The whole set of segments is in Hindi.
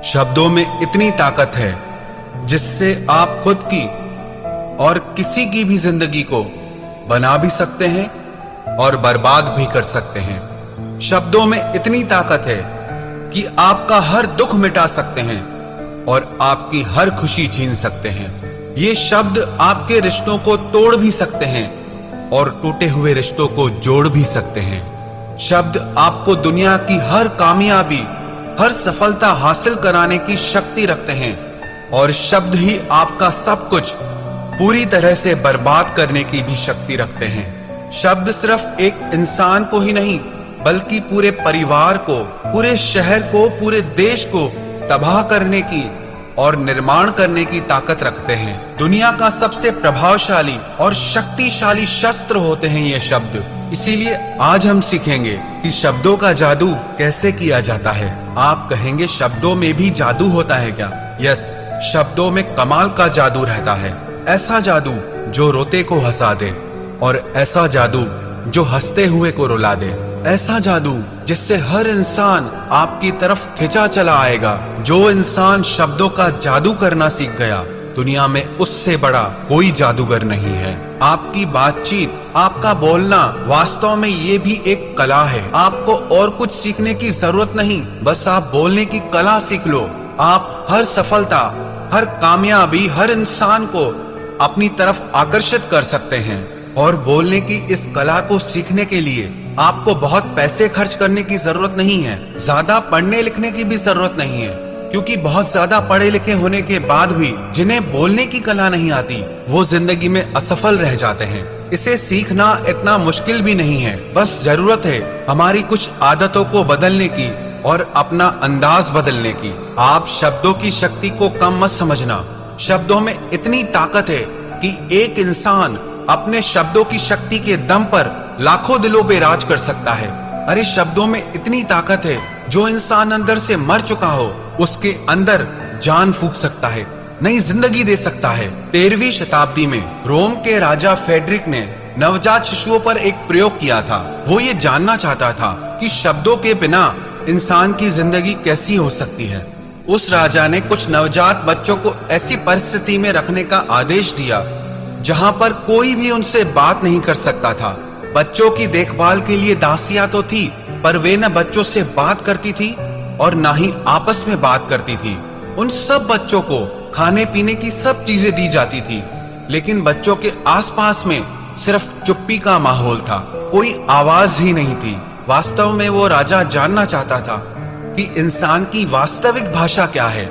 शब्दों में इतनी ताकत है जिससे आप खुद की और किसी की भी जिंदगी को बना भी सकते हैं और बर्बाद भी कर सकते हैं। शब्दों में इतनी ताकत है कि आपका हर दुख मिटा सकते हैं और आपकी हर खुशी छीन सकते हैं। ये शब्द आपके रिश्तों को तोड़ भी सकते हैं और टूटे हुए रिश्तों को जोड़ भी सकते हैं। शब्द आपको दुनिया की हर कामयाबी, हर सफलता हासिल कराने की शक्ति रखते हैं और शब्द ही आपका सब कुछ पूरी तरह से बर्बाद करने की भी शक्ति रखते हैं। शब्द सिर्फ एक इंसान को ही नहीं बल्कि पूरे परिवार को, पूरे शहर को, पूरे देश को तबाह करने की और निर्माण करने की ताकत रखते हैं। दुनिया का सबसे प्रभावशाली और शक्तिशाली शस्त्र होते हैं ये शब्द। इसीलिए आज हम सीखेंगे कि शब्दों का जादू कैसे किया जाता है। आप कहेंगे शब्दों में भी जादू होता है क्या? यस, शब्दों में कमाल का जादू रहता है। ऐसा जादू जो रोते को हंसा दे और ऐसा जादू जो हंसते हुए को रुला दे। ऐसा जादू जिससे हर इंसान आपकी तरफ खिंचा चला आएगा। जो इंसान शब्दों का जादू करना सीख गया, दुनिया में उससे बड़ा कोई जादूगर नहीं है। आपकी बातचीत, आपका बोलना वास्तव में ये भी एक कला है। आपको और कुछ सीखने की जरूरत नहीं, बस आप बोलने की कला सीख लो। आप हर सफलता, हर कामयाबी, हर इंसान को अपनी तरफ आकर्षित कर सकते हैं। और बोलने की इस कला को सीखने के लिए आपको बहुत पैसे खर्च करने की जरूरत नहीं है। ज्यादा पढ़ने लिखने की भी जरूरत नहीं है, क्योंकि बहुत ज्यादा पढ़े लिखे होने के बाद भी जिन्हें बोलने की कला नहीं आती, वो जिंदगी में असफल रह जाते हैं। इसे सीखना इतना मुश्किल भी नहीं है, बस जरूरत है हमारी कुछ आदतों को बदलने की और अपना अंदाज बदलने की। आप शब्दों की शक्ति को कम मत समझना। शब्दों में इतनी ताकत है कि एक इंसान अपने शब्दों की शक्ति के दम पर लाखों दिलों पे राज कर सकता है। अरे शब्दों में इतनी ताकत है, जो इंसान अंदर से मर चुका हो उसके अंदर जान फूंक सकता है, नई जिंदगी दे सकता है। 13वीं शताब्दी में रोम के राजा फेडरिक ने नवजात शिशुओं पर एक प्रयोग किया था। वो ये जानना चाहता था कि शब्दों के बिना इंसान की जिंदगी कैसी हो सकती है। उस राजा ने कुछ नवजात बच्चों को ऐसी परिस्थिति में रखने का आदेश दिया जहां पर कोई भी उनसे बात नहीं कर सकता था। बच्चों की देखभाल के लिए दासियां तो थी, पर वे न बच्चों से बात करती थी और ना ही आपस में बात करती थी। उन सब बच्चों को खाने पीने की सब चीजें दी जाती थी, लेकिन बच्चों के आसपास में सिर्फ चुप्पी का माहौल था, कोई आवाज ही नहीं थी। वास्तव में वो राजा जानना चाहता था कि इंसान की वास्तविक भाषा क्या है,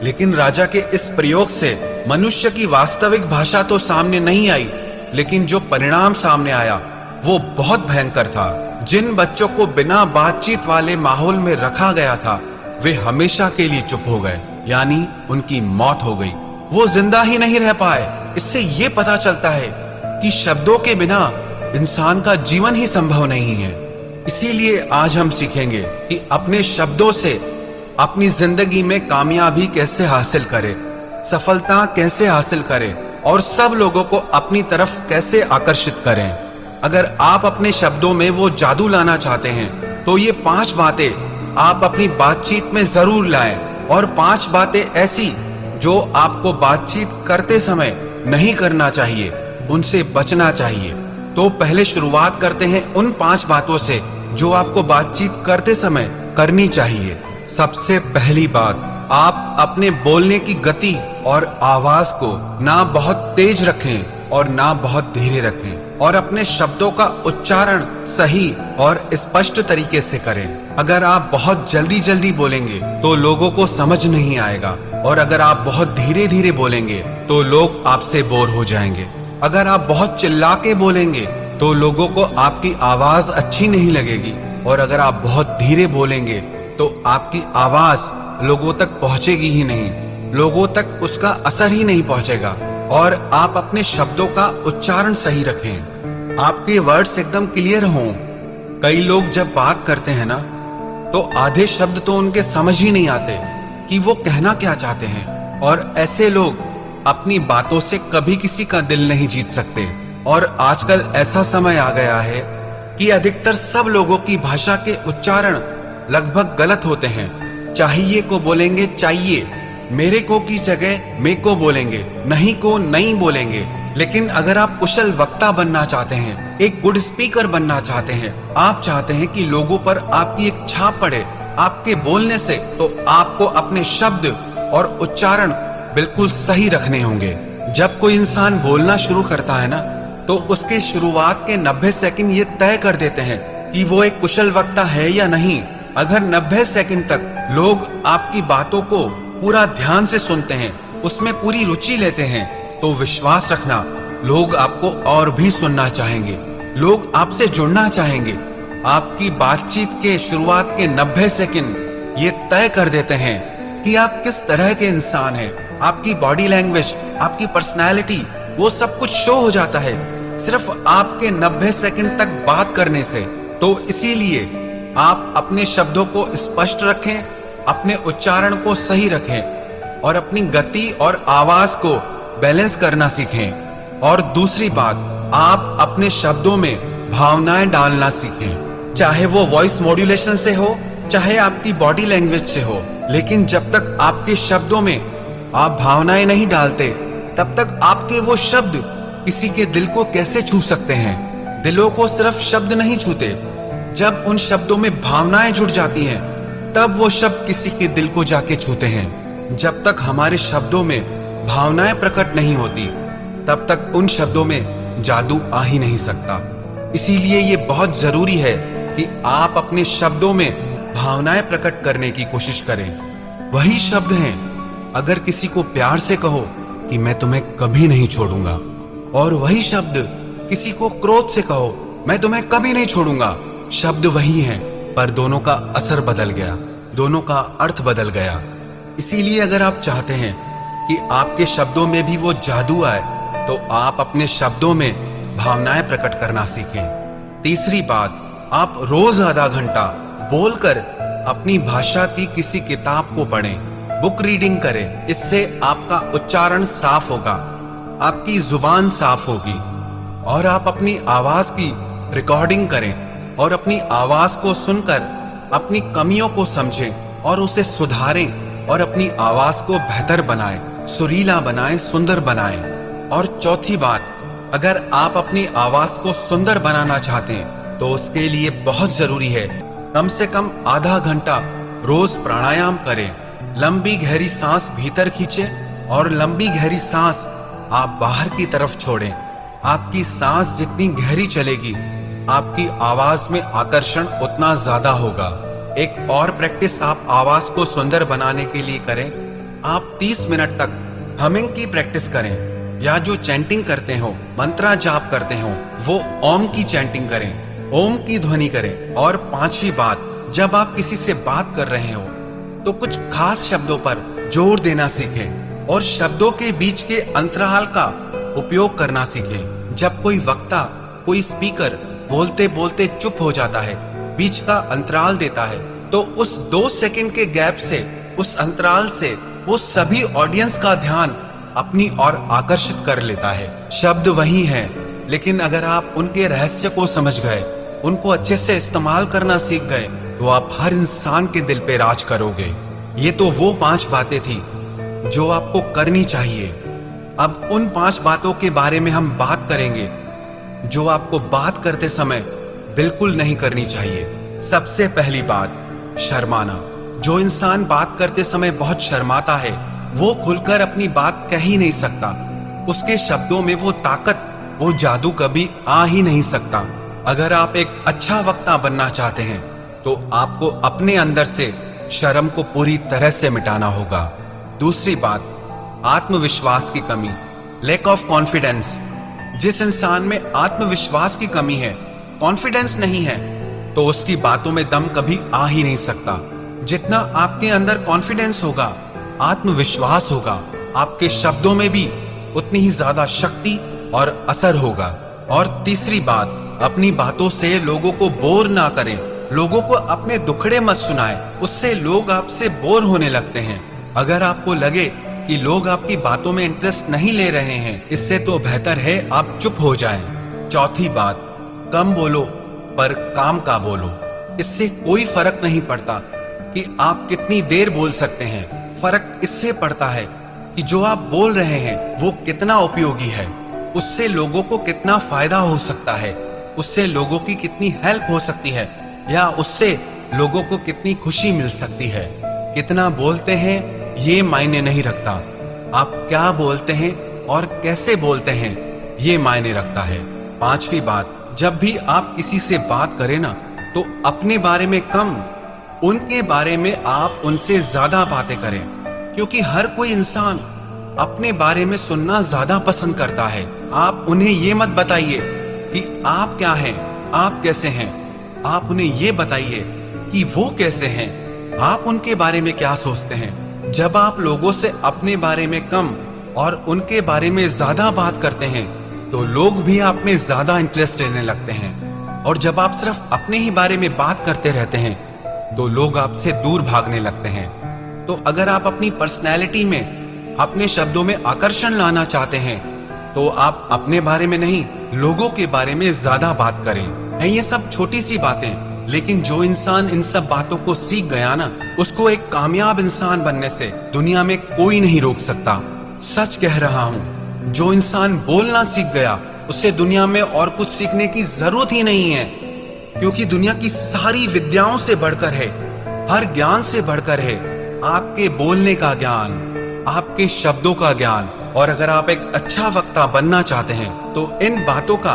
लेकिन राजा के इस प्रयोग से मनुष्य की वास्तविक भाषा तो सामने नहीं आई, लेकिन जो परिणाम सामने आया वो बहुत भयंकर था। जिन बच्चों को बिना बातचीत वाले माहौल में रखा गया था, वे हमेशा के लिए चुप हो गए, यानी उनकी मौत हो गई। वो जिंदा ही नहीं रह पाए। इससे ये पता चलता है कि शब्दों के बिना इंसान का जीवन ही संभव नहीं है। इसीलिए आज हम सीखेंगे कि अपने शब्दों से अपनी जिंदगी में कामयाबी कैसे हासिल करें, सफलता कैसे हासिल करें और सब लोगों को अपनी तरफ कैसे आकर्षित करें। अगर आप अपने शब्दों में वो जादू लाना चाहते हैं तो ये 5 बातें आप अपनी बातचीत में जरूर लाएं, और 5 बातें ऐसी जो आपको बातचीत करते समय नहीं करना चाहिए, उनसे बचना चाहिए। तो पहले शुरुआत करते हैं उन 5 बातों से जो आपको बातचीत करते समय करनी चाहिए। सबसे पहली बात, आप अपने बोलने की गति और आवाज को ना बहुत तेज रखें और ना बहुत धीरे रखें, और अपने शब्दों का उच्चारण सही और स्पष्ट तरीके से करें। अगर आप बहुत जल्दी जल्दी बोलेंगे तो लोगों को समझ नहीं आएगा, और अगर आप बहुत धीरे धीरे बोलेंगे तो लोग आपसे बोर हो जाएंगे। अगर आप बहुत चिल्ला के बोलेंगे तो लोगों को आपकी आवाज अच्छी नहीं लगेगी, और अगर आप बहुत धीरे बोलेंगे तो आपकी आवाज लोगों तक पहुंचेगी ही नहीं, लोगों तक उसका असर ही नहीं पहुंचेगा। और आप अपने शब्दों का उच्चारण सही रखें, आपके वर्ड्स एकदम क्लियर हों। कई लोग जब बात करते हैं ना, तो आधे शब्द तो उनके समझ ही नहीं आते कि वो कहना क्या चाहते हैं, और ऐसे लोग अपनी बातों से कभी किसी का दिल नहीं जीत सकते। और आजकल ऐसा समय आ गया है कि अधिकतर सब लोगों की भाषा के उच्चारण लगभग गलत होते हैं। चाहिए को बोलेंगे चाहिए, मेरे को की जगह मे को बोलेंगे, नहीं को नहीं बोलेंगे। लेकिन अगर आप कुशल वक्ता बनना चाहते हैं, एक गुड स्पीकर बनना चाहते हैं, आप चाहते हैं कि लोगों पर आपकी एक छाप पड़े आपके बोलने से, तो आपको अपने शब्द और उच्चारण बिल्कुल सही रखने होंगे। जब कोई इंसान बोलना शुरू करता है ना, तो उसके शुरुआत के 90 सेकंड ये तय कर देते हैं कि वो एक कुशल वक्ता है या नहीं। अगर 90 सेकंड तक लोग आपकी बातों को पूरा ध्यान से सुनते हैं, उसमें पूरी रुचि लेते हैं, तो विश्वास रखना लोग आपको और भी सुनना चाहेंगे, लोग आपसे जुड़ना चाहेंगे। आपकी बातचीत के शुरुआत के 90 सेकंड ये तय कर देते हैं कि आप किस तरह के इंसान हैं। आपकी बॉडी लैंग्वेज, आपकी पर्सनैलिटी, वो सब कुछ शो हो जाता है सिर्फ आपके 90 सेकंड तक बात करने से। तो इसीलिए आप अपने शब्दों को स्पष्ट रखें, अपने उच्चारण को सही रखें और अपनी गति और आवाज को बैलेंस करना सीखें। और दूसरी बात, आप अपने शब्दों में भावनाएं डालना सीखें, चाहे वो वॉइस मॉड्यूलेशन से हो, चाहे आपकी बॉडी लैंग्वेज से हो। लेकिन जब तक आपके शब्दों में आप भावनाएं नहीं डालते, तब तक आपके वो शब्द किसी के दिल को कैसे छू सकते हैं। दिलों को सिर्फ शब्द नहीं छूते, जब उन शब्दों में भावनाएं जुड़ जाती हैं, तब वो शब्द किसी के दिल को जाके छूते हैं। जब तक हमारे शब्दों में भावनाएं प्रकट नहीं होती, तब तक उन शब्दों में जादू आ ही नहीं सकता। इसीलिए ये बहुत जरूरी है कि आप अपने शब्दों में भावनाएं प्रकट करने की कोशिश करें। वही शब्द हैं, अगर किसी को प्यार से कहो कि मैं तुम्हें कभी नहीं छोड़ूंगा, और वही शब्द किसी को क्रोध से कहो, मैं तुम्हें कभी नहीं छोड़ूंगा। शब्द वही हैं, पर दोनों का असर बदल गया, दोनों का अर्थ बदल गया। इसीलिए अगर आप चाहते हैं कि आपके शब्दों में भी वो जादू आए, तो आप अपने शब्दों में भावनाएं प्रकट करना सीखें। तीसरी बात, आप रोज आधा घंटा बोलकर अपनी भाषा की किसी किताब को पढ़ें, बुक रीडिंग करें। इससे आपका उच्चारण साफ होगा, आपकी जुबान साफ होगी, और आप अपनी आवाज की रिकॉर्डिंग करें और अपनी आवाज को सुनकर अपनी कमियों को समझें और उसे सुधारें और अपनी आवाज को बेहतर बनाएं, सुरीला बनाएं, सुंदर बनाएं। और चौथी बात, अगर आप अपनी आवाज को सुंदर बनाना चाहते हैं, तो उसके लिए बहुत जरूरी है कम से कम आधा घंटा रोज प्राणायाम करें। लंबी गहरी सांस भीतर खींचें और लंबी गहरी सांस आप बाहर की तरफ छोड़ें। आपकी सांस जितनी गहरी चलेगी, आपकी आवाज में आकर्षण उतना ज्यादा होगा। एक और प्रैक्टिस आप आवाज को सुंदर बनाने के लिए करें। आप 30 मिनट तक हमिंग की प्रैक्टिस करें, या जो चैंटिंग करते हो, मंत्रा जाप करते हो, वो ओम की चैंटिंग करें, ओम की ध्वनि करें। और पांचवी बात, जब आप किसी से बात कर रहे हो, तो कुछ खास शब्दों पर जोर देना सीखें और शब्दों के बीच के अंतराल का उपयोग करना सीखें। जब कोई वक्ता, कोई स्पीकर बोलते बोलते चुप हो जाता है, बीच का अंतराल देता है, तो उस 2 सेकंड के गैप से, उस अंतराल से वो सभी ऑडियंस का ध्यान अपनी ओर आकर्षित कर लेता है। शब्द वही हैं, लेकिन अगर आप उनके रहस्य को समझ गए, उनको अच्छे से इस्तेमाल करना सीख गए, तो आप हर इंसान के दिल पे राज करोगे। ये तो वो 5 बातें थी जो आपको करनी चाहिए। अब उन 5 बातों के बारे में हम बात करेंगे जो आपको बात करते समय बिल्कुल नहीं करनी चाहिए। सबसे पहली बात, शर्माना। जो इंसान बात करते समय बहुत शर्माता है, वो खुलकर अपनी बात कह ही नहीं सकता। उसके शब्दों में वो ताकत, वो जादू कभी आ ही नहीं सकता। अगर आप एक अच्छा वक्ता बनना चाहते हैं, तो आपको अपने अंदर से शर्म को पूरी तरह से मिटाना होगा। दूसरी बात, आत्मविश्वास की कमी, लैक ऑफ कॉन्फिडेंस। जिस इंसान में आत्मविश्वास की कमी है, कॉन्फिडेंस नहीं है, तो उसकी बातों में दम कभी आ ही नहीं सकता। जितना आपके अंदर कॉन्फिडेंस होगा, आत्मविश्वास होगा, आपके शब्दों में भी उतनी ही ज्यादा शक्ति और असर होगा। और तीसरी बात, अपनी बातों से लोगों को बोर ना करें, लोगों को अपने दुखड़े मत सुनाएं, उससे लोग आपसे बोर होने लगते हैं। अगर आपको लगे कि लोग आपकी बातों में इंटरेस्ट नहीं ले रहे हैं, इससे तो बेहतर है आप चुप हो जाएं। चौथी बात, कम बोलो पर काम का बोलो। इससे कोई फर्क नहीं पड़ता कि आप कितनी देर बोल सकते हैं, फर्क इससे पड़ता है कि जो आप बोल रहे हैं वो कितना उपयोगी है, उससे लोगों को कितना फायदा हो सकता है, उससे लोगों की कितनी हेल्प हो सकती है, या उससे लोगों को कितनी खुशी मिल सकती है। कितना बोलते हैं ये मायने नहीं रखता, आप क्या बोलते हैं और कैसे बोलते हैं ये मायने रखता है। पांचवी बात, जब भी आप किसी से बात करें ना, तो अपने बारे में कम, उनके बारे में आप उनसे ज्यादा बातें करें, क्योंकि हर कोई इंसान अपने बारे में सुनना ज्यादा पसंद करता है। आप उन्हें ये मत बताइए कि आप क्या हैं, आप कैसे हैं, आप उन्हें ये बताइए कि वो कैसे हैं, आप उनके बारे में क्या सोचते हैं। जब आप लोगों से अपने बारे में कम और उनके बारे में ज्यादा बात करते हैं तो लोग भी आप में ज्यादा इंटरेस्ट लेने लगते हैं, और जब आप सिर्फ अपने ही बारे में बात करते रहते हैं तो लोग आपसे दूर भागने लगते हैं। तो अगर आप अपनी पर्सनैलिटी में, अपने शब्दों में आकर्षण लाना चाहते हैं तो आप अपने बारे में नहीं, लोगों के बारे में ज्यादा बात करें। है ये सब छोटी सी बातें, लेकिन जो इंसान इन सब बातों को सीख गया ना, उसको एक कामयाब इंसान बनने से दुनिया में कोई नहीं रोक सकता। सच कह रहा हूँ, जो इंसान बोलना सीख गया उसे दुनिया में और कुछ सीखने की जरूरत ही नहीं है, क्योंकि दुनिया की सारी विद्याओं से बढ़कर है, हर ज्ञान से बढ़कर है आपके बोलने का ज्ञान, आपके शब्दों का ज्ञान। और अगर आप एक अच्छा वक्ता बनना चाहते हैं तो इन बातों का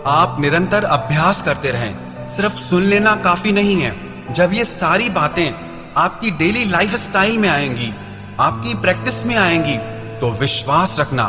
आप निरंतर अभ्यास करते रहें। सिर्फ सुन लेना काफी नहीं है। जब ये सारी बातें आपकी डेली लाइफ स्टाइल में आएंगी, आपकी प्रैक्टिस में आएंगी, तो विश्वास रखना